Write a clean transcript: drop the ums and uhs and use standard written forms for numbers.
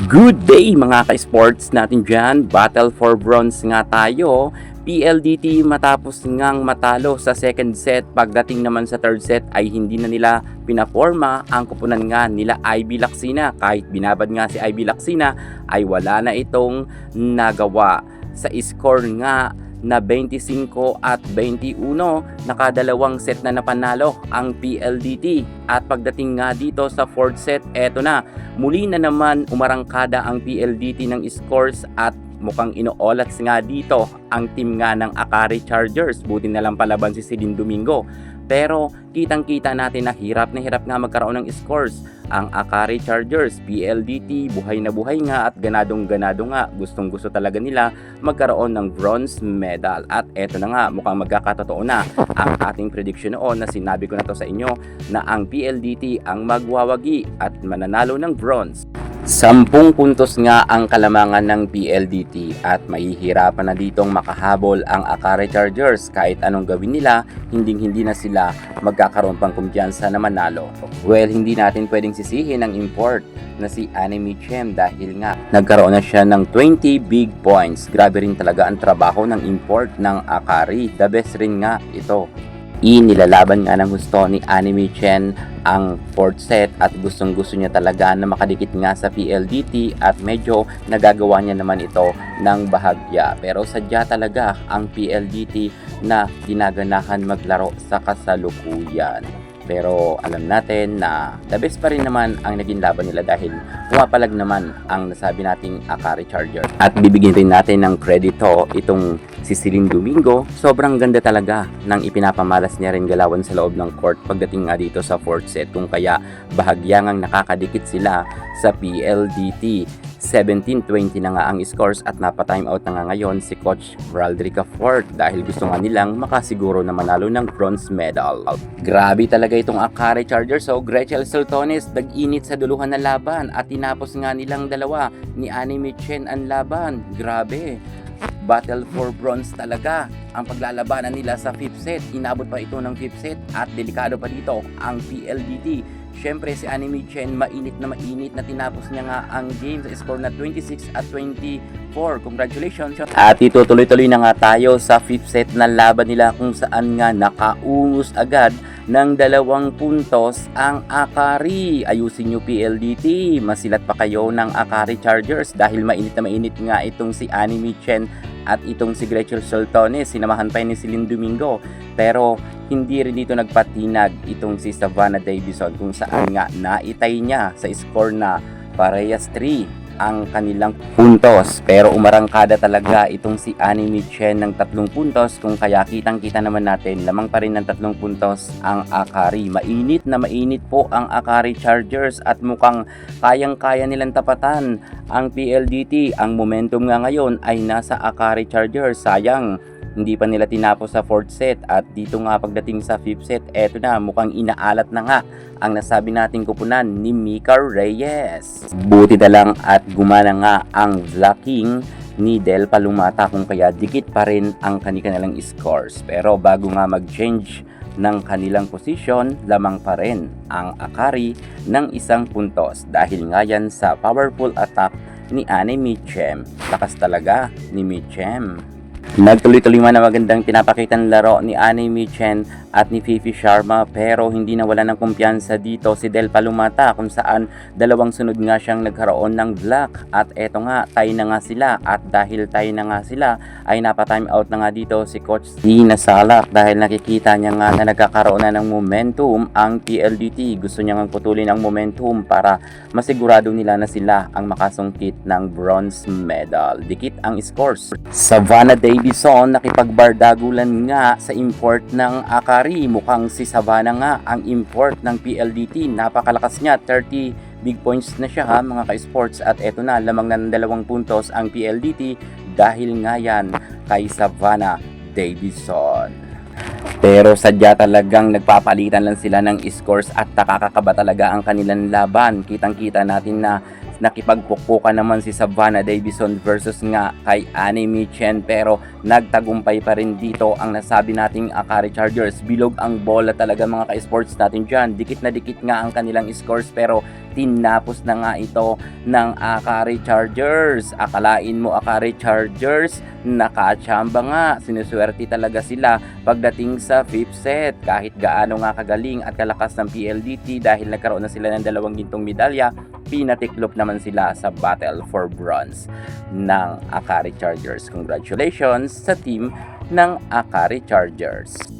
Good day mga ka-sports natin dyan. Battle for bronze nga tayo. PLDT matapos ngang matalo sa second set. Pagdating naman sa third set ay hindi na nila pinaforma ang kupunan nga nila Ivy Lacsina. Kahit binabad nga si Ivy Lacsina ay wala na itong nagawa. Sa score nga na 25 at 21, nakadalawang set na napanalo ang PLDT. At pagdating nga dito sa fourth set, eto na, muli na naman umarangkada ang PLDT ng scores at mukhang inoolats nga dito ang team nga ng Akari Chargers. Buti na lang palaban si Celine Domingo. Pero kitang-kita natin na hirap nga magkaroon ng scores ang Akari Chargers. PLDT buhay na buhay nga at ganadong-ganado nga. Gustong-gusto talaga nila magkaroon ng bronze medal. At eto na nga, mukhang magkakatotoo na ang ating prediction noon na sinabi ko na to sa inyo na ang PLDT ang magwawagi at mananalo ng bronze. 10 puntos nga ang kalamangan ng PLDT at mahihirapan na ditong makahabol ang Akari Chargers. Kahit anong gawin nila, hindi na sila magkakaroon pang kumpiyansa na manalo. Well, hindi natin pwedeng sisihin ang import na si Anime Chem dahil nga nagkaroon na siya ng 20 big points. Grabe rin talaga ang trabaho ng import ng Akari. The best rin nga ito. Inilalaban nga ng gusto ni Anime Chen ang fourth set at gustong-gusto niya talaga na makadikit nga sa PLDT at medyo nagagawa niya naman ito ng bahagya. Pero sadya talaga ang PLDT na ginaganahan maglaro sa kasalukuyan. Pero alam natin na the best pa rin naman ang naging laban nila dahil pumapalag naman ang nasabi nating Akari Charger. At bibigyan rin natin ng kredito itong si Celine Domingo. Sobrang ganda talaga ng ipinapamalas niya rin galawan sa loob ng court pagdating nga dito sa fourth set. Kung kaya bahagyangang nakakadikit sila sa PLDT. 17-20 na nga ang scores at napa-time out na nga ngayon si Coach Valdrica Fort dahil gusto nga nilang makasiguro na manalo ng bronze medal. Grabe talaga itong Akari Chargers. So Gretchen Soltones nag-init sa duluhan na laban at tinapos nga nilang dalawa ni Anime Chen ang laban. Grabe. Battle for bronze talaga ang paglalabanan nila sa 5th set. Inabot pa ito ng 5th set at delikado pa dito ang PLDT. Siyempre si Anime Chen mainit na tinapos niya nga ang game sa score na 26 at 24. Congratulations! At ito tuloy-tuloy na nga tayo sa 5th set na laban nila kung saan nga nakaungos agad ng 2 puntos ang Akari. Ayusin nyo PLDT, masilat pa kayo ng Akari Chargers dahil mainit nga itong si Anime Chen at itong si Gretchen Soltones. Sinamahan pa ni Celine Domingo. Pero hindi rin dito nagpatinag itong si Savannah Davison kung saan nga naitay niya sa score na parehas 3 ang kanilang puntos. Pero umarangkada talaga itong si Anime Chen ng 3 puntos kung kaya kitang-kita naman natin lamang pa rin ng 3 puntos ang Akari. Mainit po ang Akari Chargers at mukhang kayang-kaya nilang tapatan ang PLDT. Ang momentum nga ngayon ay nasa Akari Chargers. Sayang hindi pa nila tinapos sa 4th set at dito nga pagdating sa 5th set, eto na mukhang inaalat na nga ang nasabi nating kupunan ni Mika Reyes. Buti na lang at gumana nga ang blocking ni Del Palumata kung kaya dikit pa rin ang kanilang scores. Pero bago nga mag-change ng kanilang posisyon, lamang pa rin ang Akari ng 1 puntos dahil nga yan sa powerful attack ni Anime Chem. Lakas talaga ni Michem. Nagtuloy-tuloy man na magandang pinapakitang laro ni Anime Chen at ni Fifi Sharma pero hindi nawala ng kumpiyansa dito si Del Palumata kung saan 2 sunod nga siyang nagkaroon ng block at eto nga tie na nga sila at dahil tie na nga sila ay napa-time out na nga dito si Coach Dina Salak dahil nakikita niya nga na nagkakaroon na ng momentum ang PLDT. Gusto niya nga putulin ang momentum para masigurado nila na sila ang makasungkit ng bronze medal. Dikit ang scores. Savannah Davison nakipagbardagulan nga sa import ng Akari. Mukhang si Savannah nga ang import ng PLDT. Napakalakas niya, 30 big points na siya ha mga ka-sports at eto na lamang ng 2 puntos ang PLDT dahil nga yan kay Savannah Davison. Pero sadya talagang nagpapalitan lang sila ng scores at nakakakaba talaga ang kanilang laban. Kitang-kita natin na Nakipagpukpukan naman si Savannah Davison versus nga kay Annie Michen, pero nagtagumpay pa rin dito ang nasabi nating Akari Chargers. Bilog ang bola talaga mga ka-sports natin dyan. Dikit na dikit nga ang kanilang scores pero tinapos na nga ito ng Akari Chargers. Akalain mo Akari Chargers, nakachamba nga. Sinuswerte talaga sila pagdating sa 5th set. Kahit gaano nga kagaling at kalakas ng PLDT dahil nagkaroon na sila ng 2 gintong medalya, pinatiklop naman sila sa Battle for Bronze ng Akari Chargers. Congratulations sa team ng Akari Chargers.